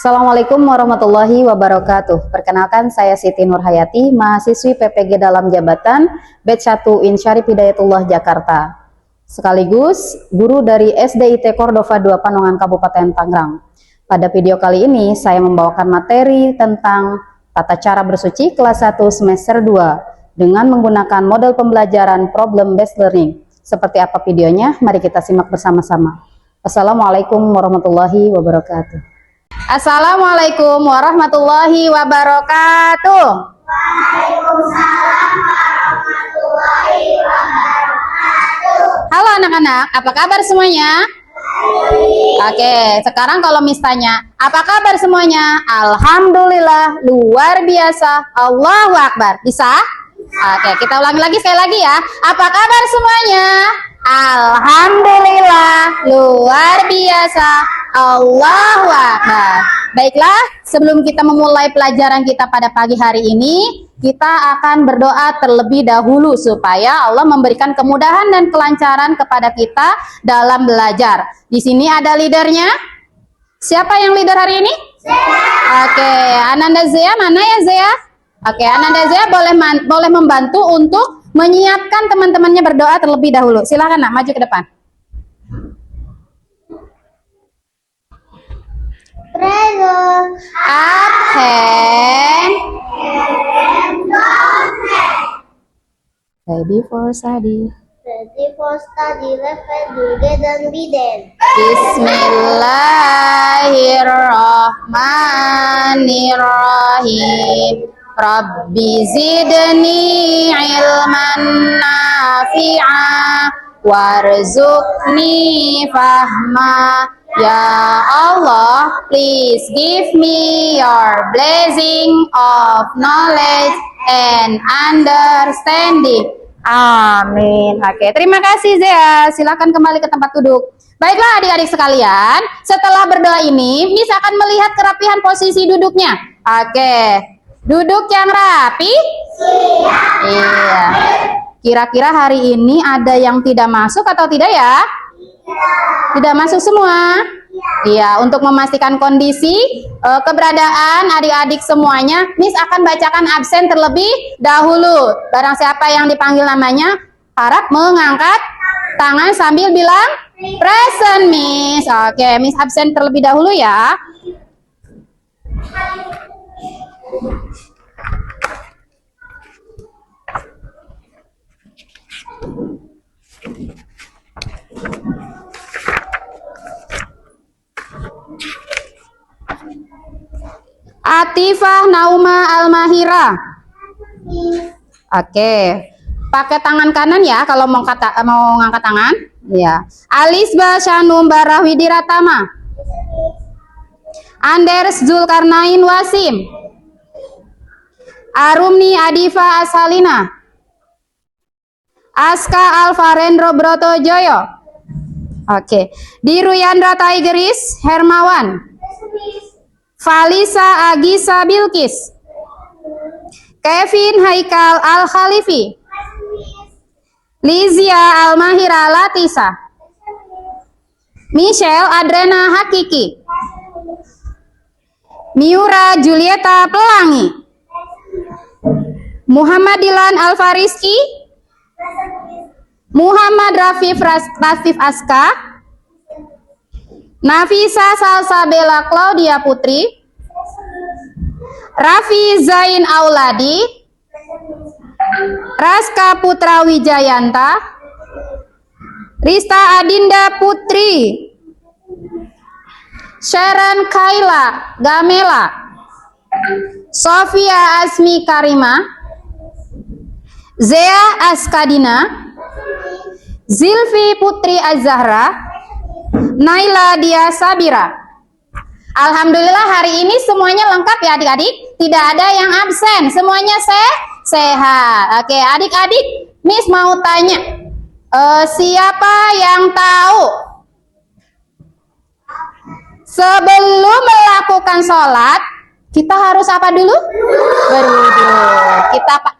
Assalamualaikum warahmatullahi wabarakatuh. Perkenalkan, saya Siti Nurhayati, mahasiswi PPG dalam jabatan Batch 1 Insyarif Hidayatullah Jakarta. Sekaligus guru dari SDIT Cordova 2 Panongan Kabupaten Tangerang. Pada video kali ini saya membawakan materi tentang tata cara bersuci kelas 1 semester 2 dengan menggunakan model pembelajaran problem based learning. Seperti apa videonya? Mari kita simak bersama-sama. Assalamualaikum warahmatullahi wabarakatuh. Assalamualaikum warahmatullahi wabarakatuh. Waalaikumsalam warahmatullahi wabarakatuh. Halo anak-anak, apa kabar semuanya? Oke, sekarang kalau Miss tanya, apa kabar semuanya? Alhamdulillah, luar biasa, Allahu Akbar. Bisa? Oke, kita ulangi lagi sekali lagi ya. Apa kabar semuanya? Alhamdulillah, luar biasa, Allahu Akbar. Baiklah, sebelum kita memulai pelajaran kita pada pagi hari ini, kita akan berdoa terlebih dahulu supaya Allah memberikan kemudahan dan kelancaran kepada kita dalam belajar. Di sini ada leadernya. Siapa yang leader hari ini? Oke, Ananda Zea, mana ya Zea? Oke, Ananda Zea boleh membantu untuk menyiapkan teman-temannya berdoa terlebih dahulu. Silakan nak, maju ke depan. Present. Up hand. Ready for study. Ready for study. Left hand together and be then. Bismillahirrahmanirrahim. Rabbi zidni ilman nafi'a warzuqni fahma. Ya Allah, please give me your blessing of knowledge and understanding. Amin. Oke, terima kasih Zea. Silakan kembali ke tempat duduk. Baiklah adik-adik sekalian, setelah berdoa ini, Miss akan melihat kerapihan posisi duduknya. Oke, duduk yang rapi. Iya. Kira-kira hari ini ada yang tidak masuk atau tidak ya? Tidak masuk semua? Iya, untuk memastikan kondisi keberadaan adik-adik semuanya, Miss akan bacakan absen terlebih dahulu. Barang siapa yang dipanggil namanya, harap mengangkat tangan sambil bilang present, Miss. Oke, Miss absen terlebih dahulu ya. Atifah Nauma Almahira. Oke, pakai tangan kanan ya kalau mau ngangkat tangan. Ya. Alisba Shanum Barahwidiratama. Anders Zulkarnain Wasim. Arumni Adifa Asalina. Aska Alfarendro Broto Joyo. Oke, Diruyandra Tigeris Hermawan. Falisa Agisa Bilkis. Kevin Haikal Al-Khalifi. Lizia Almahira Latisa. Michelle Adrena Hakiki. Miura Julieta Pelangi. Muhammad Dilan Alfariski. Muhammad Rafif Aska. Nafisa Salsabella Claudia Putri. Raffi Zain Auladi. Raska Putra Wijayanta. Rista Adinda Putri. Sharon Kaila Gamela. Sofia Asmi Karima. Zea Askadina. Zilfi Putri Azahra. Naila Dia Sabira. Alhamdulillah hari ini semuanya lengkap ya adik-adik. Tidak ada yang absen. Semuanya sehat. Oke adik-adik, Miss mau tanya. Siapa yang tahu? Sebelum melakukan sholat, kita harus apa dulu? Berwudu.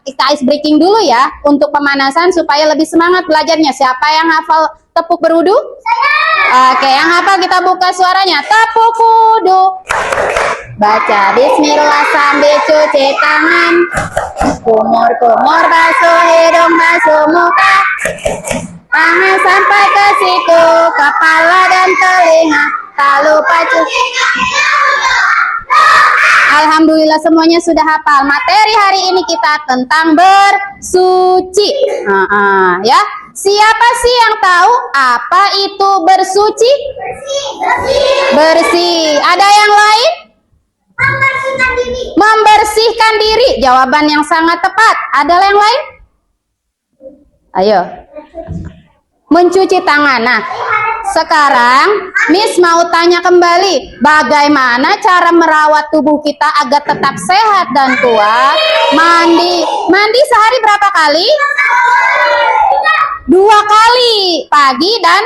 Kita ice breaking dulu ya. Untuk pemanasan supaya lebih semangat belajarnya. Siapa yang hafal tepuk berwudu? Saya. Oke, yang hafal kita buka suaranya. Tepuk kudu. Baca bismillah sambil cuci tangan. Kumur-kumur basuh hidung, basuh muka. Tangan sampai ke siku, kepala dan telinga. Tak lupa cuci. Alhamdulillah semuanya sudah hafal. Materi hari ini kita tentang bersuci. Ya, siapa sih yang tahu apa itu bersuci? Bersih. Ada yang lain? Membersihkan diri. Membersihkan diri. Jawaban yang sangat tepat. Ada yang lain? Ayo. Mencuci tangan. Nah, sekarang Miss mau tanya kembali, bagaimana cara merawat tubuh kita agar tetap sehat dan kuat? Mandi sehari berapa kali? 2 kali, pagi dan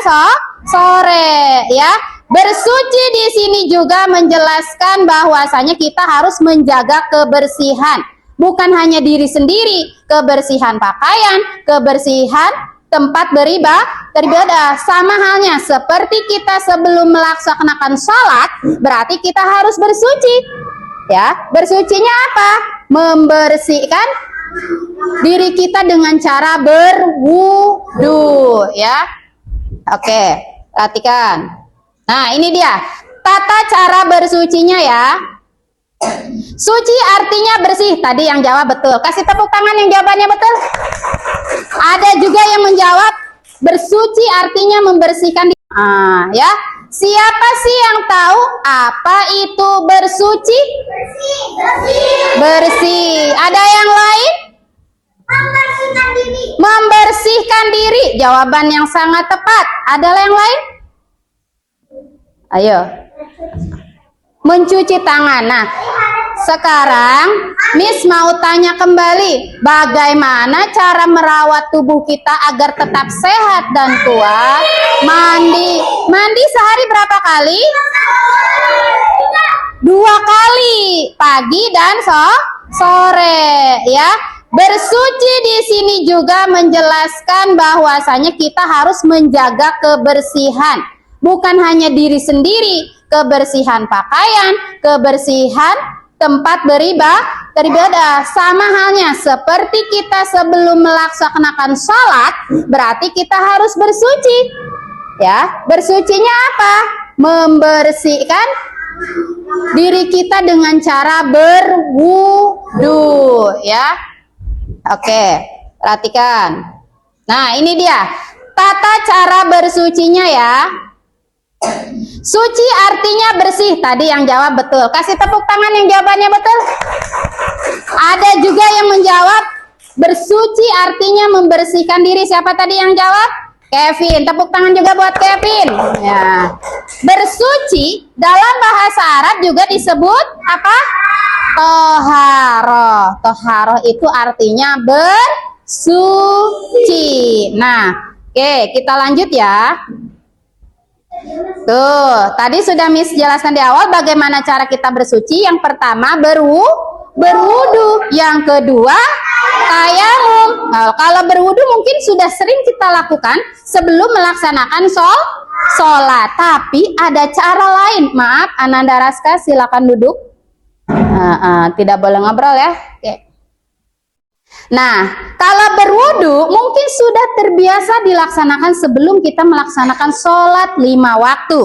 sore, ya. Bersuci di sini juga menjelaskan bahwasanya kita harus menjaga kebersihan, bukan hanya diri sendiri, kebersihan pakaian, kebersihan tempat beribadah. Sama halnya seperti kita sebelum melaksanakan sholat, berarti kita harus bersuci. Ya, bersucinya apa? Membersihkan diri kita dengan cara berwudu, ya. Oke, perhatikan. Nah, ini dia tata cara bersucinya ya. Suci artinya bersih. Tadi yang jawab betul. Kasih tepuk tangan yang jawabannya betul. Ada juga yang menjawab bersuci artinya membersihkan diri. Ya. Siapa sih yang tahu apa itu bersuci? Bersih. Ada yang lain? Membersihkan diri. Membersihkan diri. Jawaban yang sangat tepat. Ada yang lain? Ayo. Mencuci tangan. Nah, sekarang Miss mau tanya kembali, bagaimana cara merawat tubuh kita agar tetap sehat dan kuat? Mandi sehari berapa kali? 2 kali, pagi dan sore, ya. Bersuci di sini juga menjelaskan bahwasanya kita harus menjaga kebersihan, bukan hanya diri sendiri, kebersihan pakaian, kebersihan tempat beribadah. Sama halnya seperti kita sebelum melaksanakan sholat, berarti kita harus bersuci. Ya, bersucinya apa? Membersihkan diri kita dengan cara berwudu, ya. Oke, perhatikan. Nah, ini dia tata cara bersucinya ya. Suci artinya bersih. Tadi yang jawab betul. Kasih tepuk tangan yang jawabannya betul. Ada juga yang menjawab bersuci artinya membersihkan diri. Siapa tadi yang jawab? Kevin. Tepuk tangan juga buat Kevin. Ya. Bersuci dalam bahasa Arab juga disebut apa? Toharoh. Toharoh itu artinya bersuci. Nah, oke, kita lanjut ya. Tuh, tadi sudah Miss jelaskan di awal bagaimana cara kita bersuci. Yang pertama berwudu, yang kedua tayamum. Nah, kalau berwudu mungkin sudah sering kita lakukan sebelum melaksanakan sholat. Tapi ada cara lain. Maaf, Ananda Raska, silakan duduk. Tidak boleh ngobrol ya. Oke. Nah, kalau berwudu mungkin sudah terbiasa dilaksanakan sebelum kita melaksanakan sholat 5 waktu.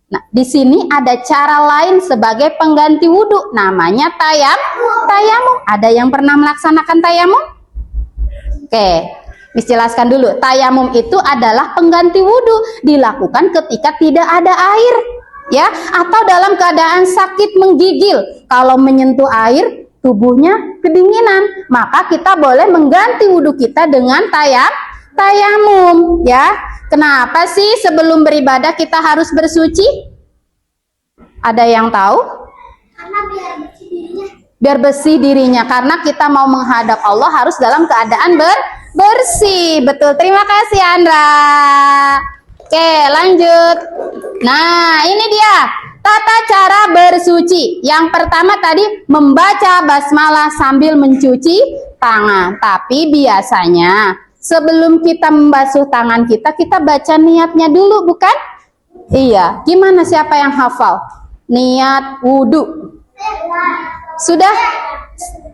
Nah, di sini ada cara lain sebagai pengganti wudu, namanya tayamum. Ada yang pernah melaksanakan tayamum? Oke, Miss jelaskan dulu. Tayamum itu adalah pengganti wudu, dilakukan ketika tidak ada air, ya, atau dalam keadaan sakit menggigil. Kalau menyentuh air, tubuhnya kedinginan, maka kita boleh mengganti wudhu kita dengan tayamum, ya. Kenapa sih sebelum beribadah kita harus bersuci? Ada yang tahu? Karena biar bersih dirinya. Biar bersih dirinya, karena kita mau menghadap Allah harus dalam keadaan bersih. Betul, terima kasih Andra. Oke, lanjut. Nah, ini dia tata cara bersuci. Yang pertama tadi membaca basmalah sambil mencuci tangan. Tapi biasanya sebelum kita membasuh tangan kita baca niatnya dulu, bukan? Iya, gimana siapa yang hafal? Niat wudu. Sudah?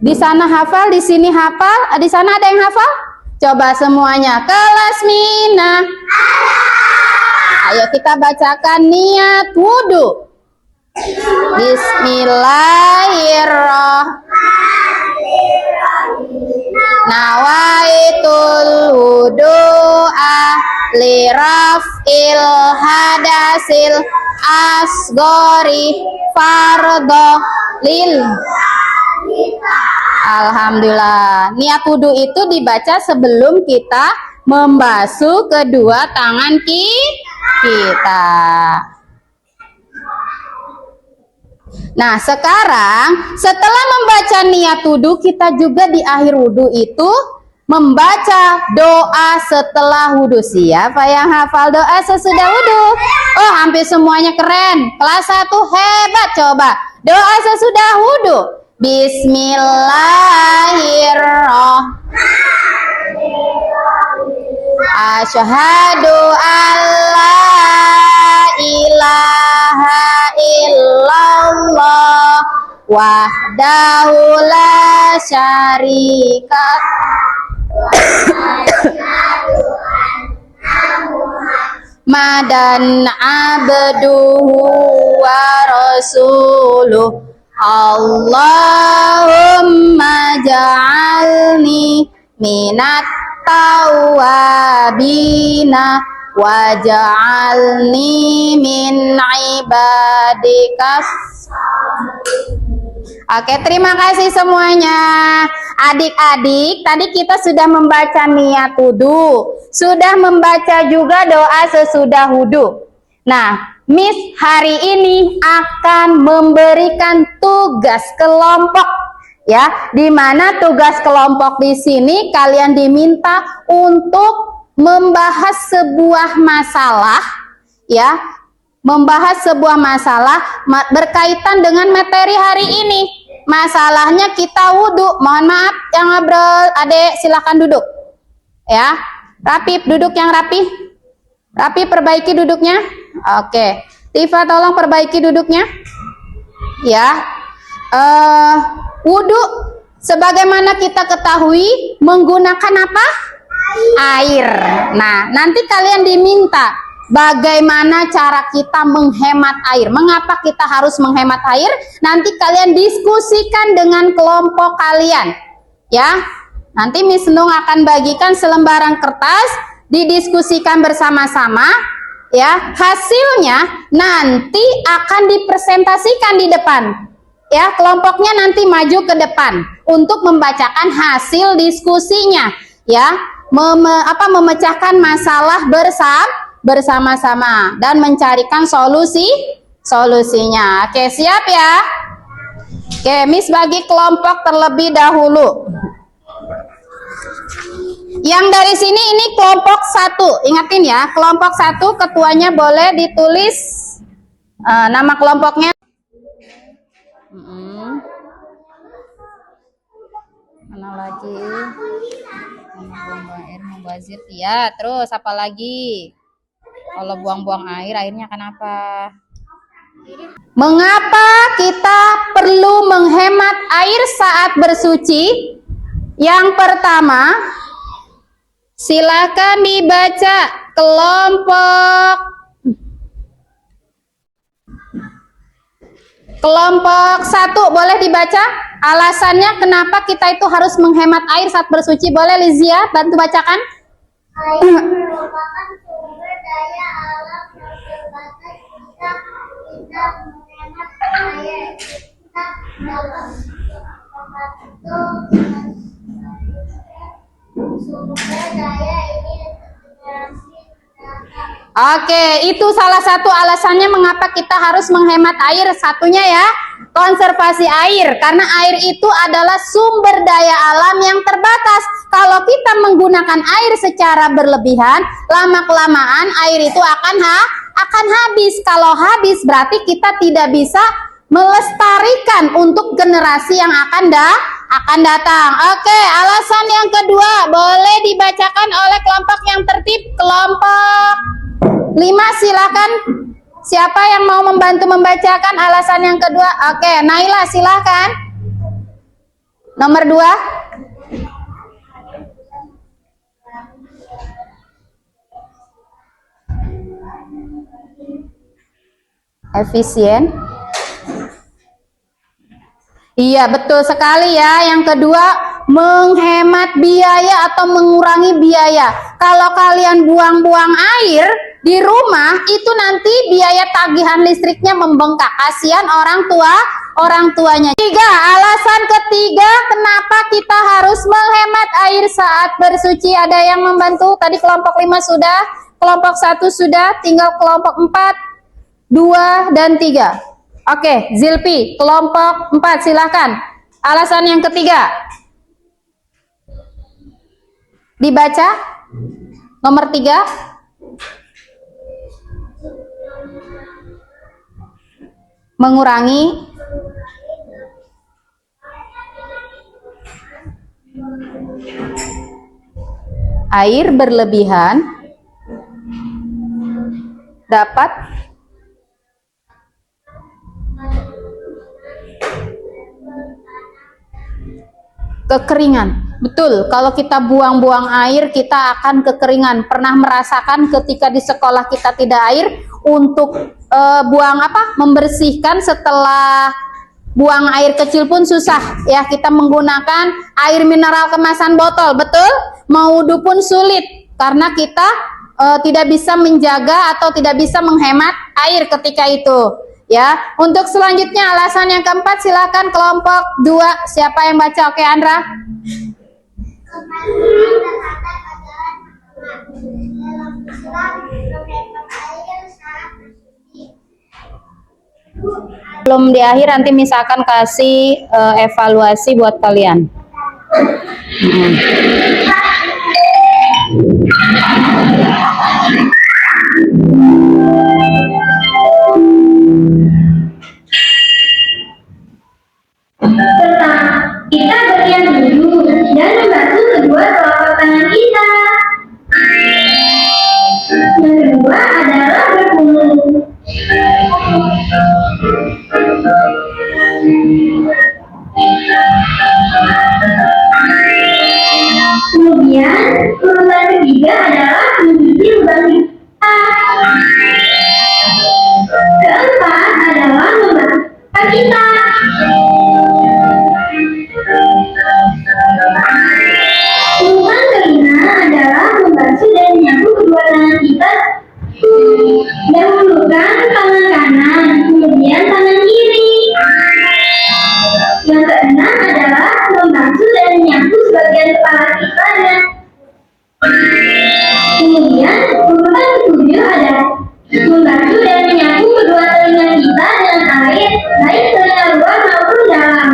Di sana hafal, di sini hafal, di sana ada yang hafal? Coba semuanya, kelas Mina. Ayo kita bacakan niat wudu. Bismillahirrahmanirrahim. Nawaitul wudu'a li raf'il hadasil asgori fardho lil. Alhamdulillah. Niat wudu itu dibaca sebelum kita membasuh kedua tangan kita. Nah, sekarang setelah membaca niat wudu, kita juga di akhir wudu itu membaca doa setelah wudu. Siapa yang hafal doa sesudah wudu? Oh, hampir semuanya keren. Kelas 1 hebat. Coba doa sesudah wudu. Bismillahirrahmanirrahim. Asyhadu alla ilaha illallah wahdahu la syarika madan abduhu wa rasuluh. Allahumma ja'alni minat tawabina waj'alni min ibadikas. Oke, terima kasih semuanya. Adik-adik, tadi kita sudah membaca niat wudu, sudah membaca juga doa sesudah wudu. Nah, Miss hari ini akan memberikan tugas kelompok, ya, di mana tugas kelompok di sini kalian diminta untuk membahas sebuah masalah, ya, membahas sebuah masalah berkaitan dengan materi hari ini. Masalahnya kita wudhu. Mohon maaf yang ngobrol, adek silahkan duduk, ya, rapi, duduk yang rapi, perbaiki duduknya. Oke, Tifa tolong perbaiki duduknya, ya. Wudhu sebagaimana kita ketahui menggunakan apa? Air. Nah, nanti kalian diminta bagaimana cara kita menghemat air. Mengapa kita harus menghemat air? Nanti kalian diskusikan dengan kelompok kalian, ya. Nanti Miss Nung akan bagikan selembaran kertas, didiskusikan bersama-sama, ya. Hasilnya nanti akan dipresentasikan di depan, ya. Kelompoknya nanti maju ke depan untuk membacakan hasil diskusinya, ya. Memecahkan masalah bersama-sama dan mencarikan solusinya. Oke, siap ya? Oke, Miss bagi kelompok terlebih dahulu. Yang dari sini ini kelompok 1. Ingatin ya, kelompok 1 ketuanya boleh ditulis nama kelompoknya. Mana lagi? Buang-buang air, mubazir. Ya, terus apa lagi? Kalau buang-buang air, airnya kenapa? Mengapa kita perlu menghemat air saat bersuci? Yang pertama, silakan dibaca kelompok 1 boleh dibaca. Alasannya kenapa kita itu harus menghemat air saat bersuci. Boleh Lizia bantu bacakan? Air merupakan sumber daya alam yang terbatas. Kita menghemat air. Kita dapat membantu sumber daya ini untuk generasi mendatang. Oke, itu salah satu alasannya mengapa kita harus menghemat air. Satunya ya, konservasi air, karena air itu adalah sumber daya alam yang terbatas. Kalau kita menggunakan air secara berlebihan, lama-kelamaan air itu akan habis. Kalau habis berarti kita tidak bisa melestarikan untuk generasi yang akan datang. Oke, alasan yang kedua boleh dibacakan oleh kelompok yang tertib. Kelompok 5 silakan. Siapa yang mau membantu membacakan alasan yang kedua? Oke, Naila silahkan. Nomor 2. Efisien. Iya, betul sekali ya. Yang kedua, menghemat biaya atau mengurangi biaya. Kalau kalian buang-buang air di rumah, itu nanti biaya tagihan listriknya membengkak. Kasihan orang tuanya. Alasan ketiga, kenapa kita harus menghemat air saat bersuci? Ada yang membantu? Tadi kelompok 5 sudah, kelompok 1 sudah, tinggal kelompok 4, 2, dan 3. Oke, Zilpi, kelompok 4, silahkan. Alasan yang ketiga. Dibaca. Nomor 3. Mengurangi air berlebihan dapat kekeringan. Betul, kalau kita buang-buang air kita akan kekeringan. Pernah merasakan ketika di sekolah kita tidak air untuk buang apa? Membersihkan setelah buang air kecil pun susah ya, kita menggunakan air mineral kemasan botol. Betul? Mau wudhu pun sulit karena kita tidak bisa menjaga atau tidak bisa menghemat air ketika itu. Ya, untuk selanjutnya alasan yang keempat, silakan kelompok 2. Siapa yang baca? Oke, Andra. Belum di akhir, nanti misalkan kasih evaluasi buat kalian. Kita bagian dulu dan membantu kedua telapak tangan kita. Yang kedua adalah berkumur. Kemudian urutan ketiga adalah mencuci lubang kita. Keempat adalah membasuh kita. Urutan kelima adalah membasuh dan menyapu kedua tangan kita. Dahulukan tangan kanan, kemudian tangan kiri. Yang keenam adalah membasuh dan menyapu sebagian kepala kita dan kemudian urutan ketujuh adalah membasuh dan menyapu kedua telinga kita dengan air, baik telinga luar maupun dalam.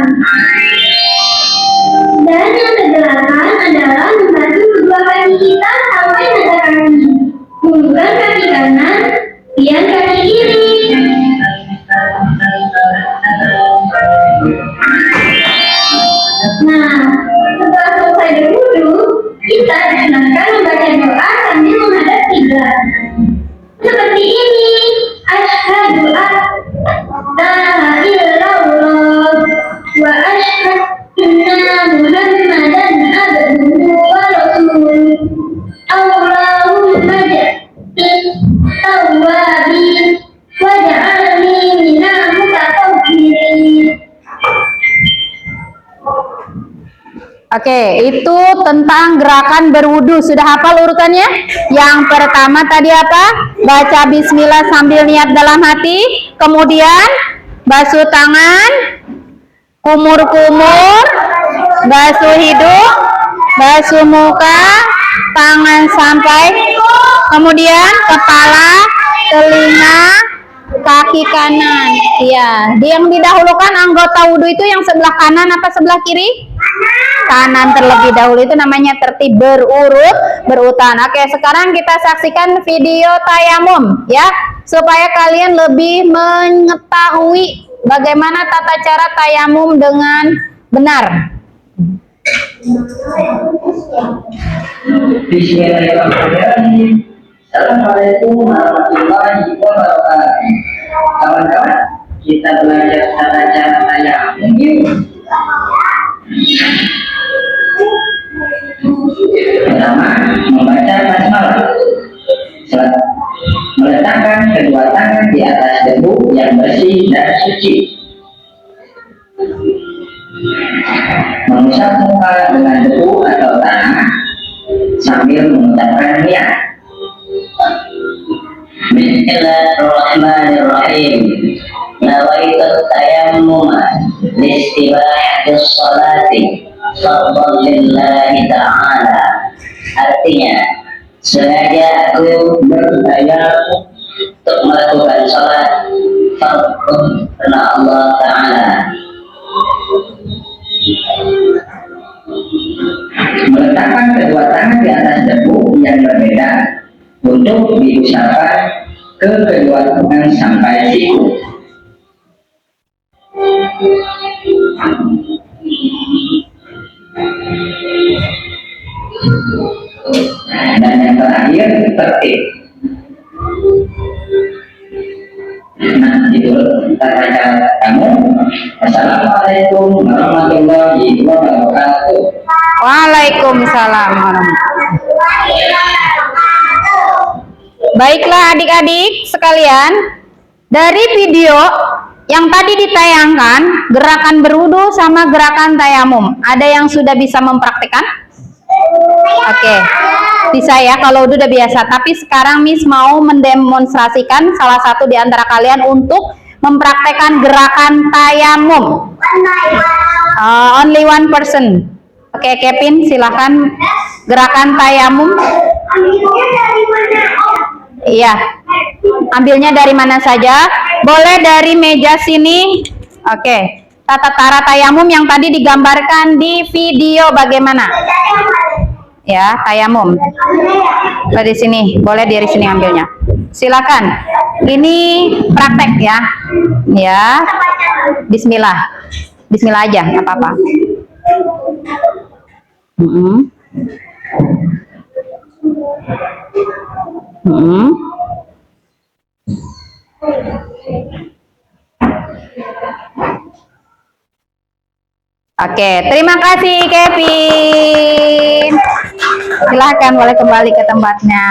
Dan yang kedelapan adalah membasuh kedua kaki kita sampai mata kaki. Menggunakan kaki kanan, kemudian kaki kiri. Nah, setelah selesai berwudu, kita disunahkan membaca doa sambil menghadap kiblat. Seperti ini. Asyhadu an la ilaha wa asyhadu anna Muhammadan abduhu wa rasuluh. Allahumma ja'alni tawwabin wa ja'alni minal mutatahhirin. Oke, itu tentang gerakan berwudu. Sudah hafal urutannya? Yang pertama tadi apa? Baca bismillah sambil niat dalam hati. Kemudian basuh tangan, kumur-kumur, basuh hidung, basuh muka, tangan sampai, kemudian kepala, telinga, kaki kanan. Iya, yang didahulukan anggota wudhu itu yang sebelah kanan apa sebelah kiri? Kanan terlebih dahulu, itu namanya tertib berurutan. Oke, sekarang kita saksikan video tayamum ya, supaya kalian lebih mengetahui bagaimana tata cara tayamum dengan benar. Bismillahirrahmanirrahim. Assalamualaikum warahmatullahi wabarakatuh. Kawan-kawan, kita belajar tata cara tayamum yuk. Pertama, membaca basmalah. Meletakkan kedua tangan di atas debu yang bersih dan suci. Mengusap muka dengan debu atau tanah sambil mengucapkan niat. Bismillahirrahmanirrahim. Nawaitu tayammum listibahatis salati fardhan lillahi ta'ala. Artinya, sengaja aku bertayamum untuk melakukan salat fardhan karena Allah Ta'ala. Meletakkan kedua tangan di atas debu yang berbeda untuk diusapkan ke kedua tangan sampai siku. Dan yang terakhir tertib. Nah, itu tata cara kamu. Assalamualaikum warahmatullahi wabarakatuh. Waalaikumsalam warahmatullahi wabarakatuh. Baiklah adik-adik sekalian, dari video yang tadi ditayangkan gerakan berwudu sama gerakan tayamum, ada yang sudah bisa mempraktikkan? Oke, bisa ya kalau udah biasa. Tapi sekarang Miss mau mendemonstrasikan salah satu di antara kalian untuk mempraktekkan gerakan tayamum. Only one person. Oke, Kevin, silahkan gerakan tayamum. Iya, ambilnya dari mana saja. Boleh dari meja sini. Oke, tata cara tayamum yang tadi digambarkan di video bagaimana? Ya, tayamum. Dari sini, boleh dari sini ambilnya. Silakan. Ini praktek ya. Ya. Bismillah. Bismillah aja, nggak apa-apa. Oke, terima kasih Kevin. Silahkan boleh kembali ke tempatnya.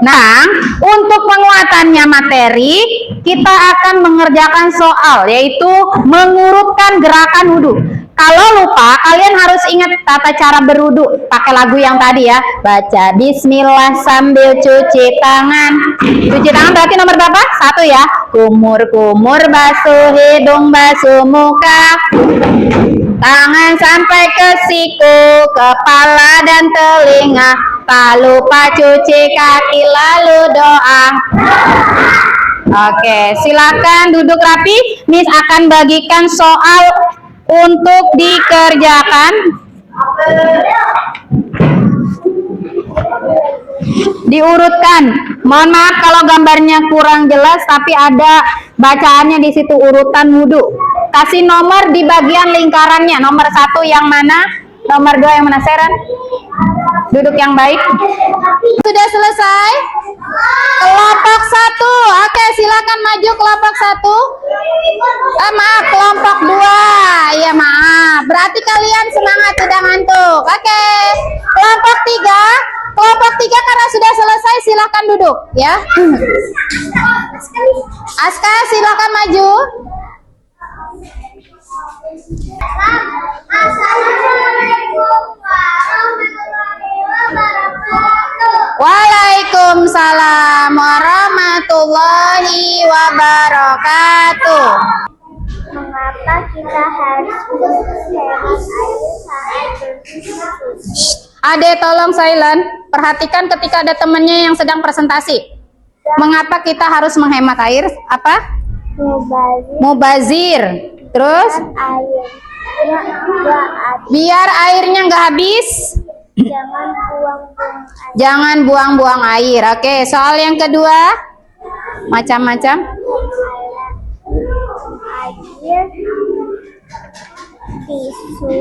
Nah, untuk penguatannya materi, kita akan mengerjakan soal, yaitu mengurutkan gerakan wudhu. Kalau lupa, kalian harus ingat tata cara berwudhu. Pakai lagu yang tadi ya. Baca Bismillah sambil cuci tangan. Cuci tangan berarti nomor berapa? 1 ya. Kumur-kumur basuh hidung, basuh muka. Tangan sampai ke siku, kepala dan telinga. Tak lupa cuci kaki lalu doa. Oke, silakan duduk rapi. Miss akan bagikan soal untuk dikerjakan. Diurutkan. Mohon maaf kalau gambarnya kurang jelas, tapi ada bacaannya di situ urutan wudhu. Kasih nomor di bagian lingkarannya. Nomor 1 yang mana? Nomor 2 yang mana, Seren? Duduk yang baik. Sudah selesai? Kelompok 1. Oke, silakan maju kelompok 1. Maaf, kelompok 2. Ya maaf. Berarti kalian semangat, sudah ngantuk. Oke. Kelompok 3. Kelompok 3 karena sudah selesai, silakan duduk ya. Aska, silakan maju. Assalamualaikum warahmatullahi wabarakatuh. Waalaikumsalam warahmatullahi wabarakatuh. Mengapa kita harus berhemat air saat bersusu? Ade, tolong silent. Perhatikan ketika ada temannya yang sedang presentasi. Mengapa kita harus menghemat air? Apa? Mubazir. Terus? Biar airnya nggak habis. Jangan buang-buang air. Oke, soal yang kedua. Macam-macam. Air, tisu,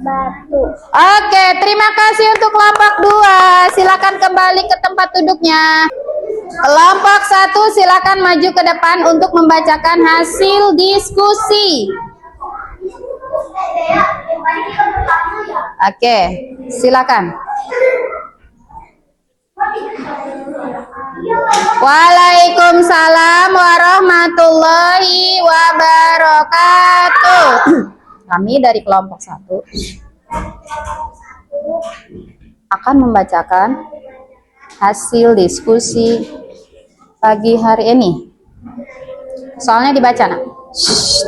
batu. Oke, terima kasih untuk kelompok 2. Silakan kembali ke tempat duduknya. Kelompok 1 silakan maju ke depan untuk membacakan hasil diskusi. Oke, silakan. Waalaikumsalam warahmatullahi wabarakatuh. Kami dari kelompok 1 akan membacakan hasil diskusi pagi hari ini. Soalnya dibaca, nak. Shh.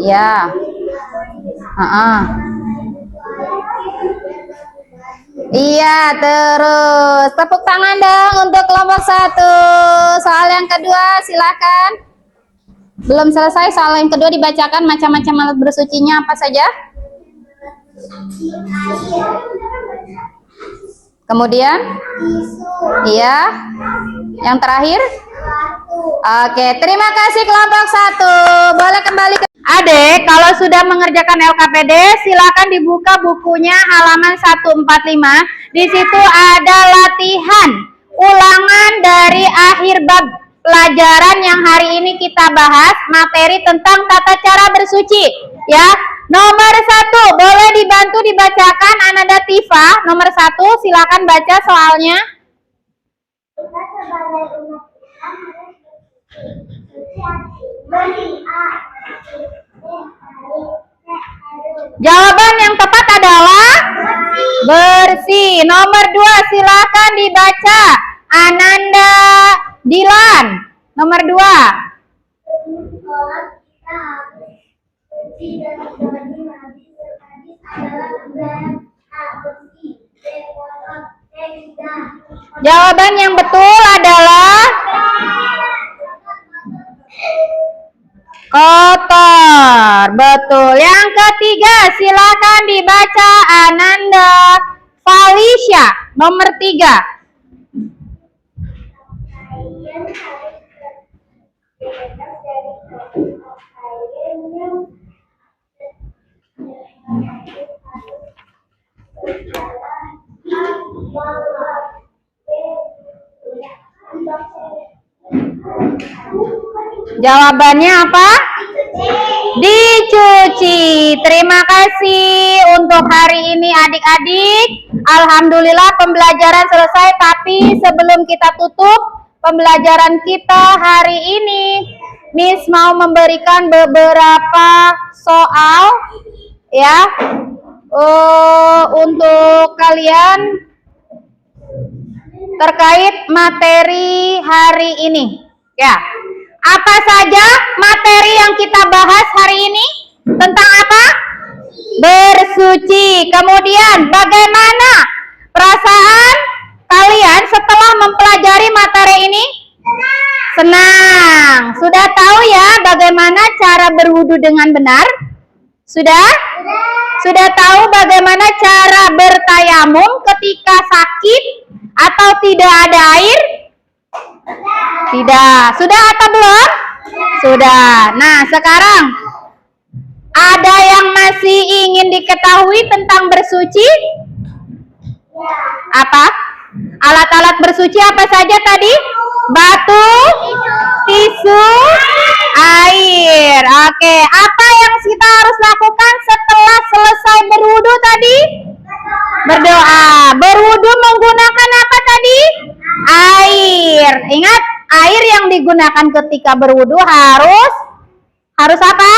Ya. Iya, terus tepuk tangan dong untuk kelompok 1. Soal yang kedua silakan. Belum selesai, soal yang kedua dibacakan macam-macam alat bersucinya apa saja. Kemudian, iya, yang terakhir. Oke, terima kasih kelompok 1. Boleh kembali ke Adik, kalau sudah mengerjakan LKPD, silakan dibuka bukunya halaman 145. Di situ ada latihan ulangan dari akhir bab pelajaran yang hari ini kita bahas, materi tentang tata cara bersuci. Ya, nomor 1 boleh dibantu dibacakan Ananda Tifa. Nomor 1 silakan baca soalnya. Kita sebagai umat Islam harus Jawaban yang tepat adalah bersih. Nomor 2 silakan dibaca Ananda Dilan. Nomor 2. Jawaban yang betul adalah kotor. Betul. Yang ketiga silakan dibaca Ananda Felicia. Nomor 3. Jawabannya apa? Dicuci. Terima kasih untuk hari ini adik-adik. Alhamdulillah pembelajaran selesai, tapi sebelum kita tutup pembelajaran kita hari ini, Miss mau memberikan beberapa soal ya untuk kalian terkait materi hari ini. Ya, apa saja materi yang kita bahas hari ini? Tentang apa? Bersuci. Kemudian bagaimana perasaan kalian setelah mempelajari materi ini? Senang. Sudah tahu ya bagaimana cara berwudu dengan benar? Sudah? Sudah tahu bagaimana cara bertayamum ketika sakit atau tidak ada air? Tidak. Sudah atau belum? Sudah. Nah, sekarang ada yang masih ingin diketahui tentang bersuci? Apa? Alat-alat bersuci apa saja tadi? Batu, tisu, air. Oke, apa yang kita harus lakukan setelah selesai berwudu tadi? Berdoa. Berwudu menggunakan apa tadi? Air. Ingat, air yang digunakan ketika berwudu harus apa?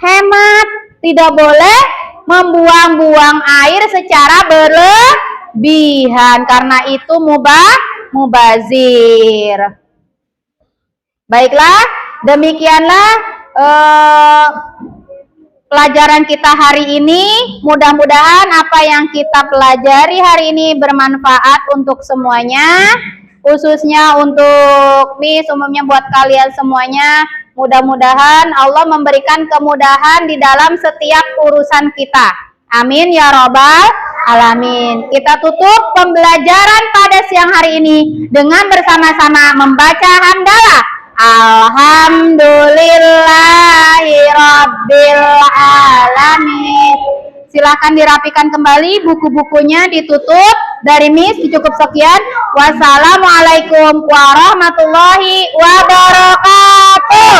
Hemat. Tidak boleh membuang-buang air secara berlebihan, karena itu mubazir. Baiklah, demikianlah pelajaran kita hari ini. Mudah-mudahan apa yang kita pelajari hari ini bermanfaat untuk semuanya, khususnya untuk Miss, umumnya buat kalian semuanya. Mudah-mudahan Allah memberikan kemudahan di dalam setiap urusan kita. Amin ya robbal alamin. Kita tutup pembelajaran pada siang hari ini dengan bersama-sama membaca hamdalah. Alhamdulillahi Rabbil Alamin. Silahkan dirapikan kembali buku-bukunya, ditutup. Dari Miss cukup sekian. Wassalamualaikum warahmatullahi wabarakatuh.